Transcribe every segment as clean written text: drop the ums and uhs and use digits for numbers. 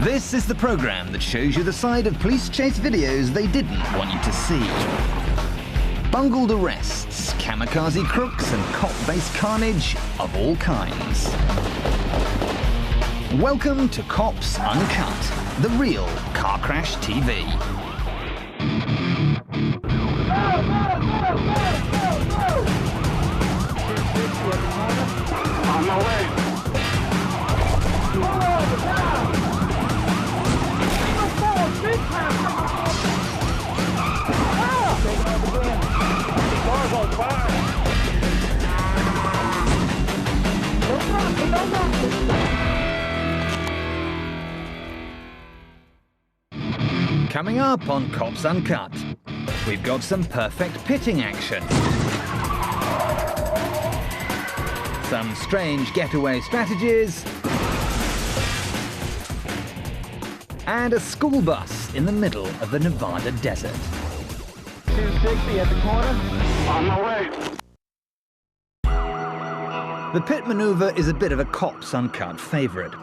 This is the program that shows you the side of police chase videos they didn't want you to see. Bungled arrests, kamikaze crooks, and cop-based carnage of all kinds. Welcome to Cops Uncut, the real car crash TV. On my way. Coming up on Cops Uncut, we've got some perfect pitting action, some strange getaway strategies, and a school bus in the middle of the Nevada desert. 260 at the corner. On my way. The pit maneuver is a bit of a Cops Uncut favourite.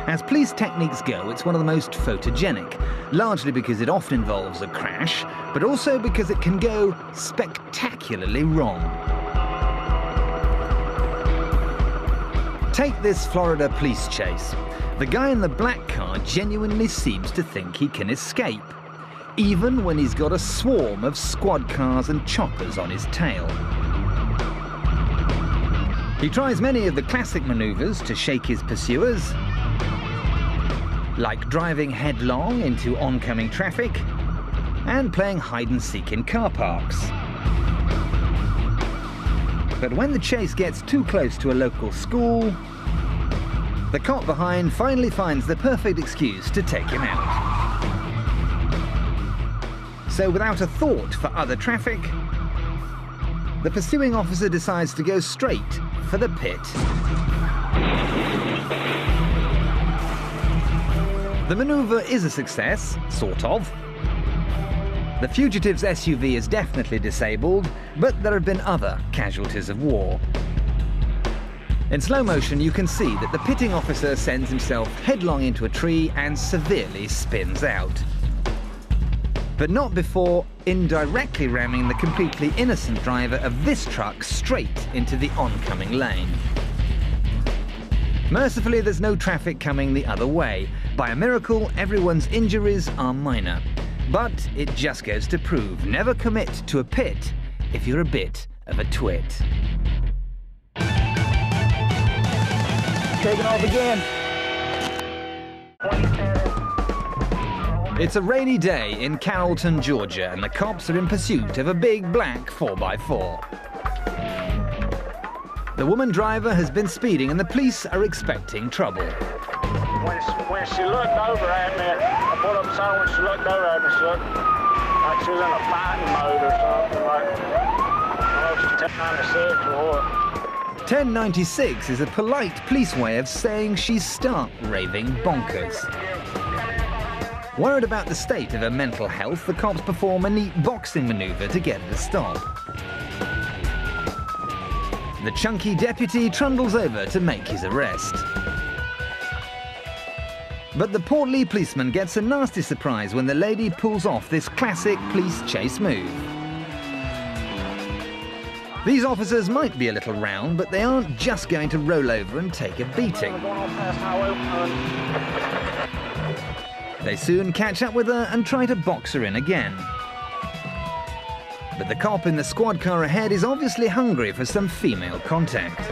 As police techniques go, it's one of the most photogenic, largely because it often involves a crash, but also because it can go spectacularly wrong. Take this Florida police chase. The guy in the black car genuinely seems to think he can escape, even when he's got a swarm of squad cars and choppers on his tail. He tries many of the classic maneuvers to shake his pursuers, like driving headlong into oncoming traffic and playing hide-and-seek in car parks. But when the chase gets too close to a local school, the cop behind finally finds the perfect excuse to take him out. So without a thought for other traffic, the pursuing officer decides to go straight for the pit. The maneuver is a success, sort of. The fugitive's SUV is definitely disabled, but there have been other casualties of war. In slow motion, you can see that the pitting officer sends himself headlong into a tree and severely spins out. But not before indirectly ramming the completely innocent driver of this truck straight into the oncoming lane. Mercifully, there's no traffic coming the other way. By a miracle, everyone's injuries are minor. But it just goes to prove, never commit to a pit if you're a bit of a twit. Taking off again. It's a rainy day in Carrollton, Georgia, and the cops are in pursuit of a big black 4x4. The woman driver has been speeding and the police are expecting trouble. When she looked over at me, I pulled up sign. When she looked over at me, she looked like she was in a fighting mode or something. Like, I don't know if she's 1096 or what. 1096 is a polite police way of saying she's stark raving bonkers. Worried about the state of her mental health, the cops perform a neat boxing maneuver to get her to stop. The chunky deputy trundles over to make his arrest. But the portly policeman gets a nasty surprise when the lady pulls off this classic police chase move. These officers might be a little round, but they aren't just going to roll over and take a beating. They soon catch up with her and try to box her in again. But the cop in the squad car ahead is obviously hungry for some female contact.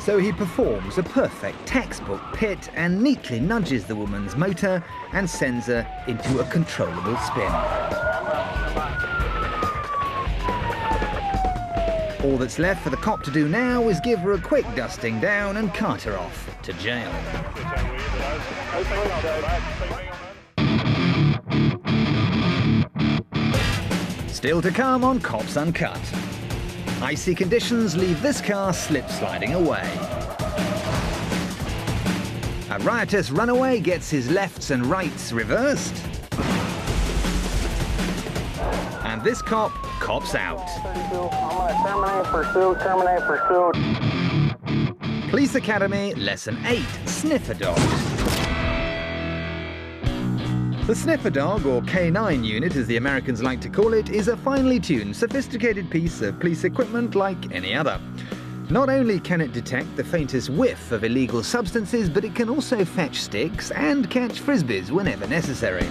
So he performs a perfect textbook pit and neatly nudges the woman's motor and sends her into a controllable spin. All that's left for the cop to do now is give her a quick dusting down and cart her off to jail. Still to come on Cops Uncut. Icy conditions leave this car slip-sliding away. A riotous runaway gets his lefts and rights reversed. And this cop cops out. Terminate pursuit. Police Academy Lesson 8, Sniffer Dogs. The sniffer dog, or K9 unit as the Americans like to call it, is a finely tuned, sophisticated piece of police equipment like any other. Not only can it detect the faintest whiff of illegal substances, but it can also fetch sticks and catch frisbees whenever necessary.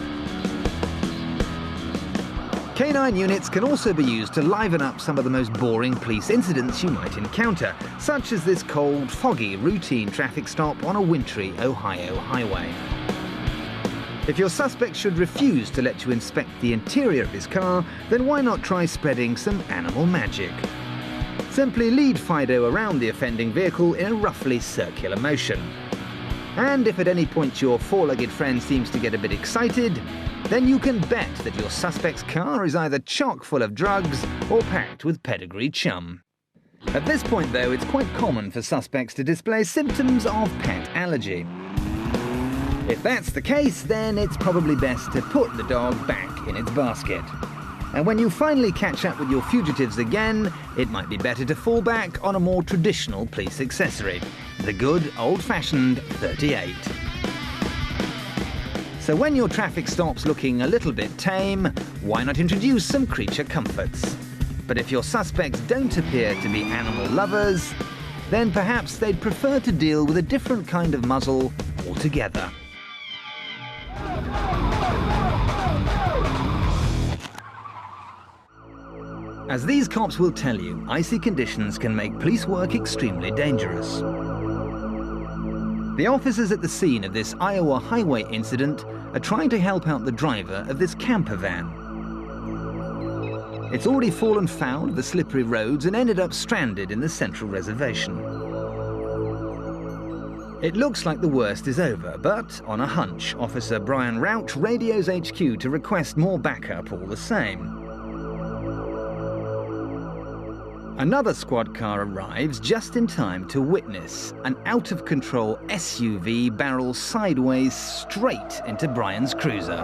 K9 units can also be used to liven up some of the most boring police incidents you might encounter, such as this cold, foggy, routine traffic stop on a wintry Ohio highway. If your suspect should refuse to let you inspect the interior of his car, then why not try spreading some animal magic? Simply lead Fido around the offending vehicle in a roughly circular motion. And if at any point your four-legged friend seems to get a bit excited, then you can bet that your suspect's car is either chock full of drugs or packed with pedigree chum. At this point, though, it's quite common for suspects to display symptoms of pet allergy. If that's the case, then it's probably best to put the dog back in its basket. And when you finally catch up with your fugitives again, it might be better to fall back on a more traditional police accessory, the good old-fashioned 38. So when your traffic stop's looking a little bit tame, why not introduce some creature comforts? But if your suspects don't appear to be animal lovers, then perhaps they'd prefer to deal with a different kind of muzzle altogether. As these cops will tell you, icy conditions can make police work extremely dangerous. The officers at the scene of this Iowa highway incident are trying to help out the driver of this camper van. It's already fallen foul of the slippery roads and ended up stranded in the central reservation. It looks like the worst is over, but on a hunch, Officer Brian Rauch radios HQ to request more backup all the same. Another squad car arrives just in time to witness an out-of-control SUV barrel sideways straight into Brian's cruiser.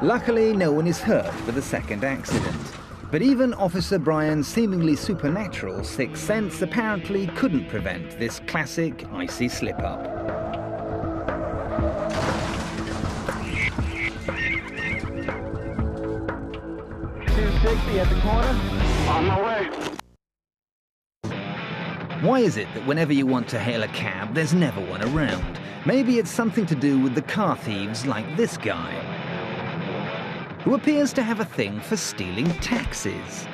Luckily, no one is hurt for the second accident. But even Officer Brian's seemingly supernatural sixth sense apparently couldn't prevent this classic icy slip-up. 260 at the corner. On my way. Why is it that whenever you want to hail a cab, there's never one around? Maybe it's something to do with the car thieves like this guy, who appears to have a thing for stealing taxis.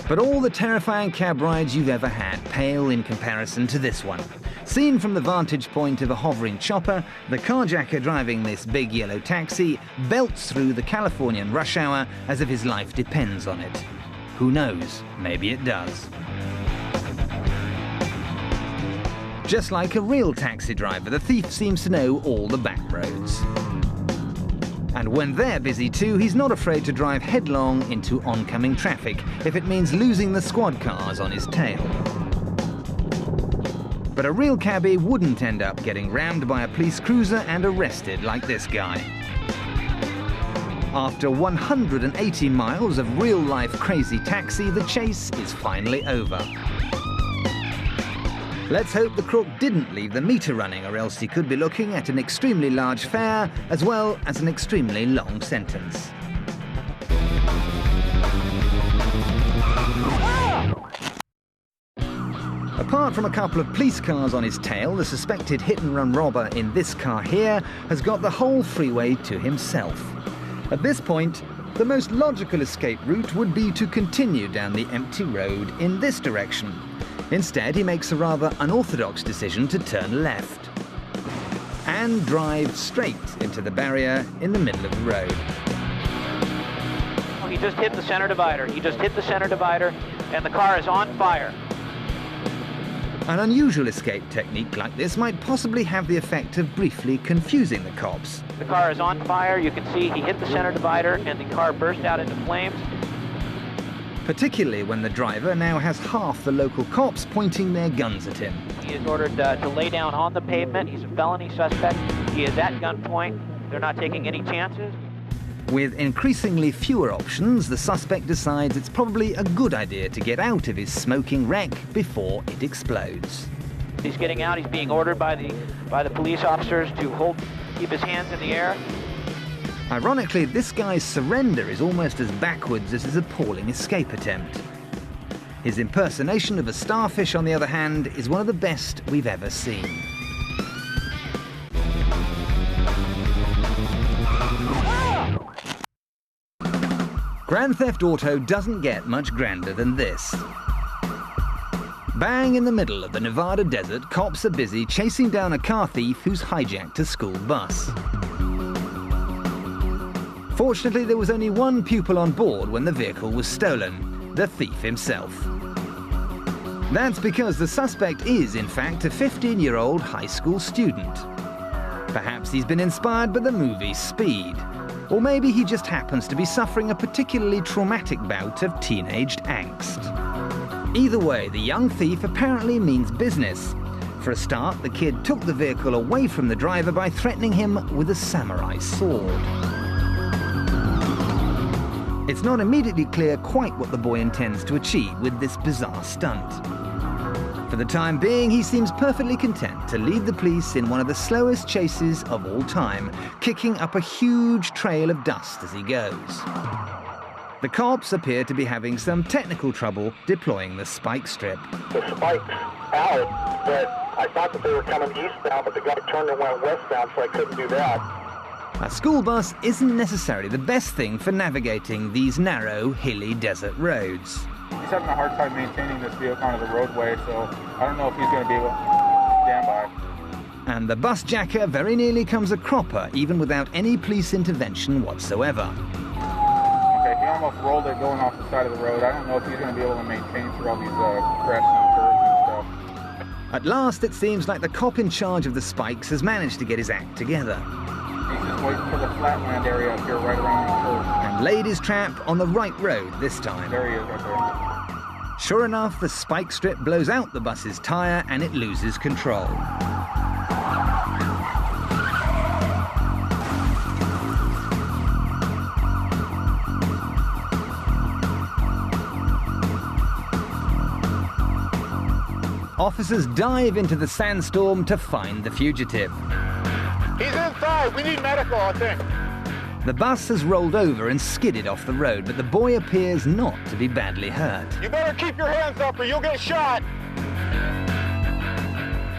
But all the terrifying cab rides you've ever had pale in comparison to this one. Seen from the vantage point of a hovering chopper, the carjacker driving this big yellow taxi belts through the Californian rush hour as if his life depends on it. Who knows? Maybe it does. Just like a real taxi driver, the thief seems to know all the back roads. And when they're busy too, he's not afraid to drive headlong into oncoming traffic if it means losing the squad cars on his tail. But a real cabbie wouldn't end up getting rammed by a police cruiser and arrested like this guy. After 180 miles of real-life crazy taxi, the chase is finally over. Let's hope the crook didn't leave the meter running, or else he could be looking at an extremely large fare as well as an extremely long sentence. Apart from a couple of police cars on his tail, the suspected hit-and-run robber in this car here has got the whole freeway to himself. At this point, the most logical escape route would be to continue down the empty road in this direction. Instead, he makes a rather unorthodox decision to turn left and drive straight into the barrier in the middle of the road. He just hit the center divider. He just hit the center divider, and the car is on fire. An unusual escape technique like this might possibly have the effect of briefly confusing the cops. The car is on fire. You can see he hit the center divider, and the car burst out into flames. Particularly when the driver now has half the local cops pointing their guns at him. He is ordered to lay down on the pavement. He's a felony suspect. He is at gunpoint. They're not taking any chances. With increasingly fewer options, the suspect decides it's probably a good idea to get out of his smoking wreck before it explodes. he's getting out, he's being ordered by the police officers to keep his hands in the air. Ironically, this guy's surrender is almost as backwards as his appalling escape attempt. His impersonation of a starfish, on the other hand, is one of the best we've ever seen. Grand Theft Auto doesn't get much grander than this. Bang in the middle of the Nevada desert, cops are busy chasing down a car thief who's hijacked a school bus. Fortunately, there was only one pupil on board when the vehicle was stolen, the thief himself. That's because the suspect is, in fact, a 15-year-old high school student. Perhaps he's been inspired by the movie Speed, or maybe he just happens to be suffering a particularly traumatic bout of teenaged angst. Either way, the young thief apparently means business. For a start, the kid took the vehicle away from the driver by threatening him with a samurai sword. It's not immediately clear quite what the boy intends to achieve with this bizarre stunt. For the time being, he seems perfectly content to lead the police in one of the slowest chases of all time, kicking up a huge trail of dust as he goes. The cops appear to be having some technical trouble deploying the spike strip. The spike's out, but I thought that they were coming eastbound, but the guy turned and went westbound, so I couldn't do that. A school bus isn't necessarily the best thing for navigating these narrow, hilly desert roads. He's having a hard time maintaining this vehicle onto the roadway, so I don't know if he's going to be able to stand by. And the bus jacker very nearly comes a cropper, even without any police intervention whatsoever. Okay, he almost rolled it going off the side of the road. I don't know if he's going to be able to maintain through all these crests and curves and stuff. At last, it seems like the cop in charge of the spikes has managed to get his act together. He's just waiting for the flatland area up here right around the curve. And laid his trap on the right road this time. There he is right there. Sure enough, the spike strip blows out the bus's tire and it loses control. Officers dive into the sandstorm to find the fugitive. He's inside. We need medical, I think. The bus has rolled over and skidded off the road, but the boy appears not to be badly hurt. You better keep your hands up or you'll get shot.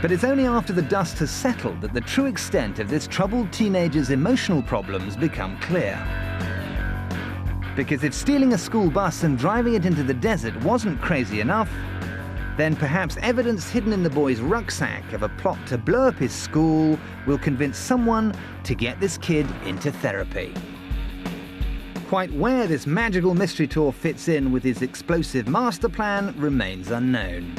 But it's only after the dust has settled that the true extent of this troubled teenager's emotional problems become clear. Because if stealing a school bus and driving it into the desert wasn't crazy enough, then perhaps evidence hidden in the boy's rucksack of a plot to blow up his school will convince someone to get this kid into therapy. Quite where this magical mystery tour fits in with his explosive master plan remains unknown.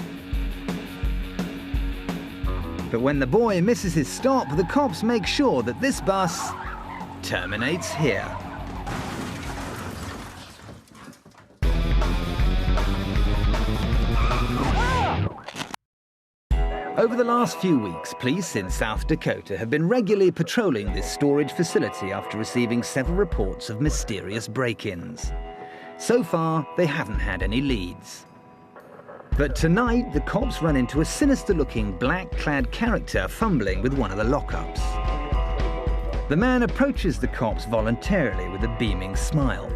But when the boy misses his stop, the cops make sure that this bus terminates here. Over the last few weeks, police in South Dakota have been regularly patrolling this storage facility after receiving several reports of mysterious break-ins. So far, they haven't had any leads. But tonight, the cops run into a sinister-looking black-clad character fumbling with one of the lockups. The man approaches the cops voluntarily with a beaming smile.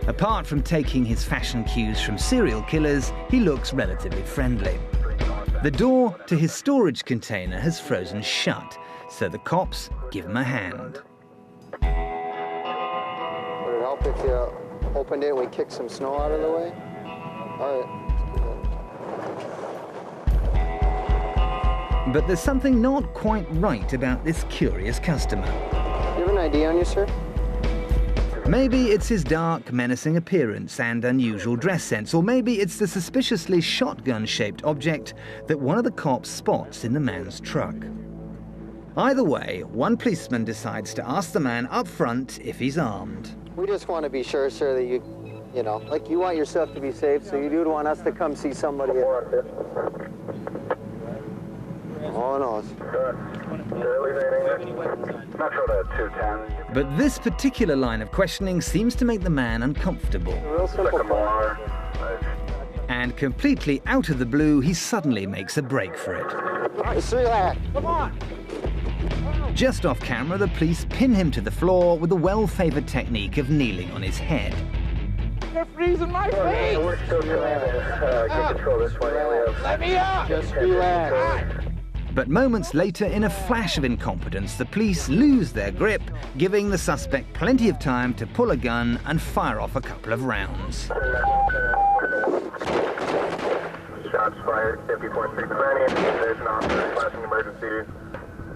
Apart from taking his fashion cues from serial killers, he looks relatively friendly. The door to his storage container has frozen shut, so the cops give him a hand. Would it help if you opened it and we kicked some snow out of the way? All right. But there's something not quite right about this curious customer. You have an ID on you, sir? Maybe it's his dark, menacing appearance and unusual dress sense, or maybe it's the suspiciously shotgun-shaped object that one of the cops spots in the man's truck. Either way, one policeman decides to ask the man up front if he's armed. We just want to be sure, sir, that you know, like you want yourself to be safe, so you do want us to come see somebody. Oh, no. But this particular line of questioning seems to make the man uncomfortable. Real simple. And completely out of the blue, he suddenly makes a break for it. Just relax. Come on. Just off camera, the police pin him to the floor with the well-favored technique of kneeling on his head. You're freezing my face. We're still trying to get control of this one. Let me out. Just relax. But moments later, in a flash of incompetence, the police lose their grip, giving the suspect plenty of time to pull a gun and fire off a couple of rounds. Shots fired, 50.6. There's an officer flashing emergency.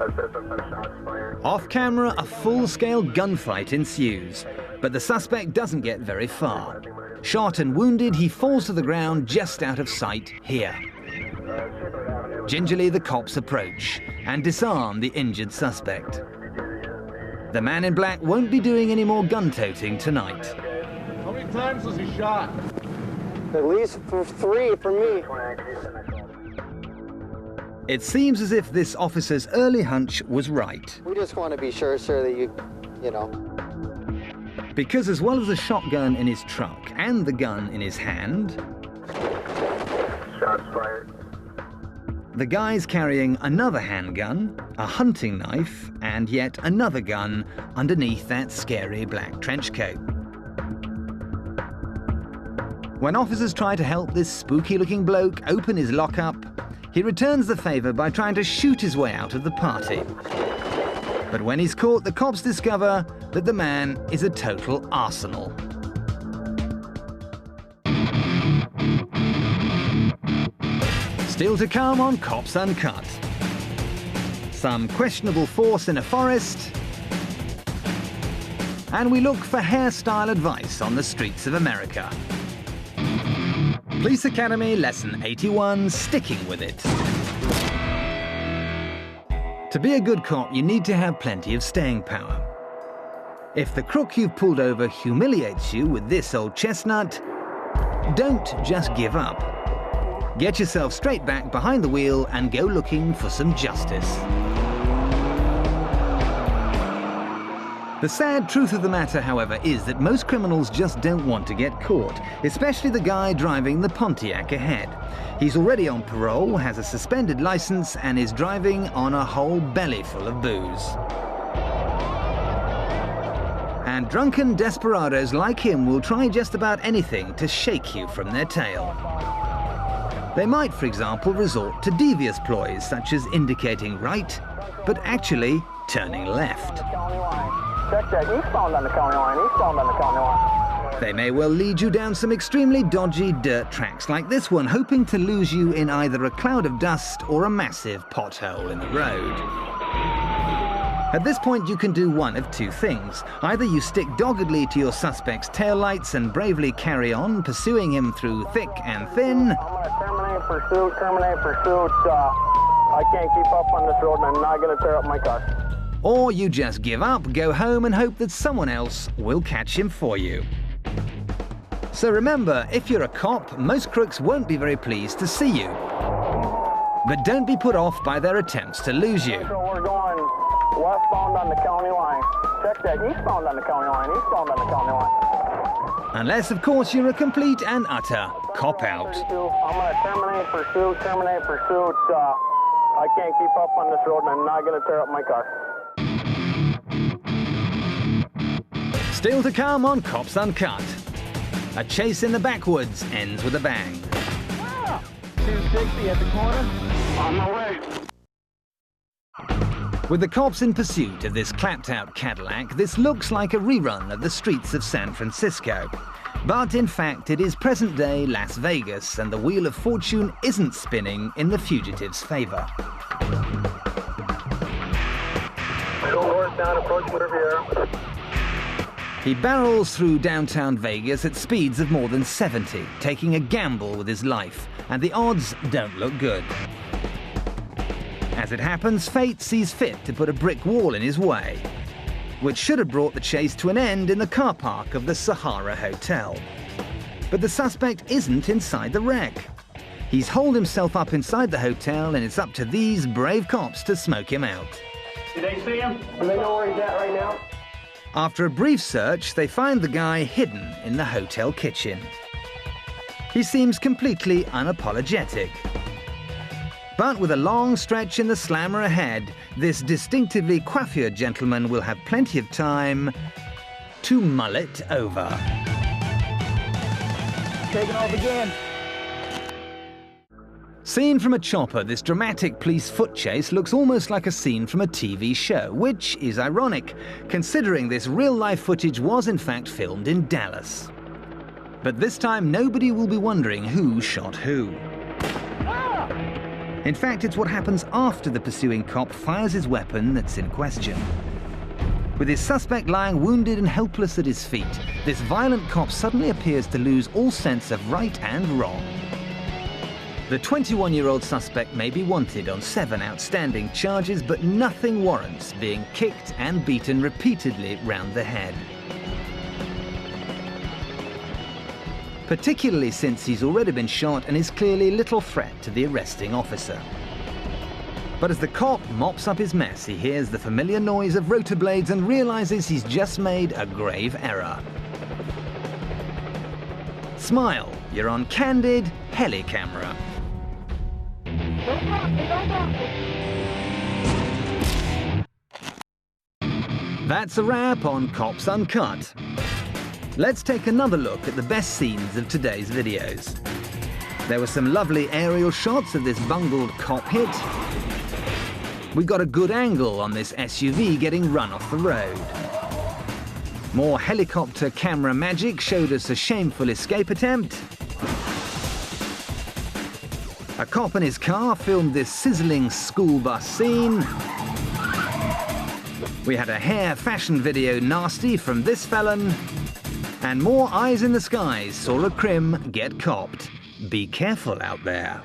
Assistance and shots fired. Off camera, a full-scale gunfight ensues, but the suspect doesn't get very far. Shot and wounded, he falls to the ground just out of sight here. Gingerly, the cops approach and disarm the injured suspect. The man in black won't be doing any more gun-toting tonight. How many times was he shot? At least for 3 for me. It seems as if this officer's early hunch was right. We just want to be sure, sir, that you know. Because as well as the shotgun in his truck and the gun in his hand, Shots fired. the guy's carrying another handgun, a hunting knife, and yet another gun underneath that scary black trench coat. When officers try to help this spooky-looking bloke open his lockup, he returns the favor by trying to shoot his way out of the party. But when he's caught, the cops discover that the man is a total arsenal. Still to come on Cops Uncut. Some questionable force in a forest, and we look for hairstyle advice on the streets of America. Police Academy Lesson 81, Sticking with It. To be a good cop, you need to have plenty of staying power. If the crook you've pulled over humiliates you with this old chestnut, don't just give up. Get yourself straight back behind the wheel and go looking for some justice. The sad truth of the matter, however, is that most criminals just don't want to get caught, especially the guy driving the Pontiac ahead. He's already on parole, has a suspended license, and is driving on a whole belly full of booze. And drunken desperados like him will try just about anything to shake you from their tail. They might, for example, resort to devious ploys, such as indicating right, but actually turning left. Check that, eastbound on the county line, eastbound on the county line. They may well lead you down some extremely dodgy dirt tracks like this one, hoping to lose you in either a cloud of dust or a massive pothole in the road. At this point, you can do one of two things. Either you stick doggedly to your suspect's taillights and bravely carry on, pursuing him through thick and thin. I'm going to terminate pursuit, I can't keep up on this road and I'm not going to tear up my car. Or you just give up, go home and hope that someone else will catch him for you. So remember, if you're a cop, most crooks won't be very pleased to see you. But don't be put off by their attempts to lose you. So we're going westbound on the county line. Check that, eastbound on the county line, eastbound on the county line. Unless, of course, you're a complete and utter cop-out. I'm going to terminate pursuit, I can't keep up on this road and I'm not going to tear up my car. Still to come on Cops Uncut. A chase in the backwoods ends with a bang. 260 at the corner. On my way. With the cops in pursuit of this clapped-out Cadillac, this looks like a rerun of the streets of San Francisco. But in fact, it is present-day Las Vegas, and the wheel of fortune isn't spinning in the fugitive's favor. Go northbound, approaching Riviera. He barrels through downtown Vegas at speeds of more than 70, taking a gamble with his life, and the odds don't look good. As it happens, fate sees fit to put a brick wall in his way, which should have brought the chase to an end in the car park of the Sahara Hotel. But the suspect isn't inside the wreck. He's holed himself up inside the hotel, and it's up to these brave cops to smoke him out. Did they see him? Do they know where he's at right now? After a brief search, they find the guy hidden in the hotel kitchen. He seems completely unapologetic. But with a long stretch in the slammer ahead, this distinctively coiffured gentleman will have plenty of time to mull it over. Taking off again. Seen from a chopper, this dramatic police foot chase looks almost like a scene from a TV show, which is ironic, considering this real-life footage was in fact filmed in Dallas. But this time, nobody will be wondering who shot who. In fact, it's what happens after the pursuing cop fires his weapon that's in question. With his suspect lying wounded and helpless at his feet, this violent cop suddenly appears to lose all sense of right and wrong. The 21-year-old suspect may be wanted on 7 outstanding charges, but nothing warrants being kicked and beaten repeatedly round the head. Particularly since he's already been shot and is clearly little threat to the arresting officer. But as the cop mops up his mess, he hears the familiar noise of rotor blades and realizes he's just made a grave error. Smile, you're on candid heli camera. That's a wrap on Cops Uncut. Let's take another look at the best scenes of today's videos. There were some lovely aerial shots of this bungled cop hit. We got a good angle on this SUV getting run off the road. More helicopter camera magic showed us a shameful escape attempt. A cop in his car filmed this sizzling school bus scene. We had a hair fashion video nasty from this felon. And more eyes in the skies saw a crim get copped. Be careful out there.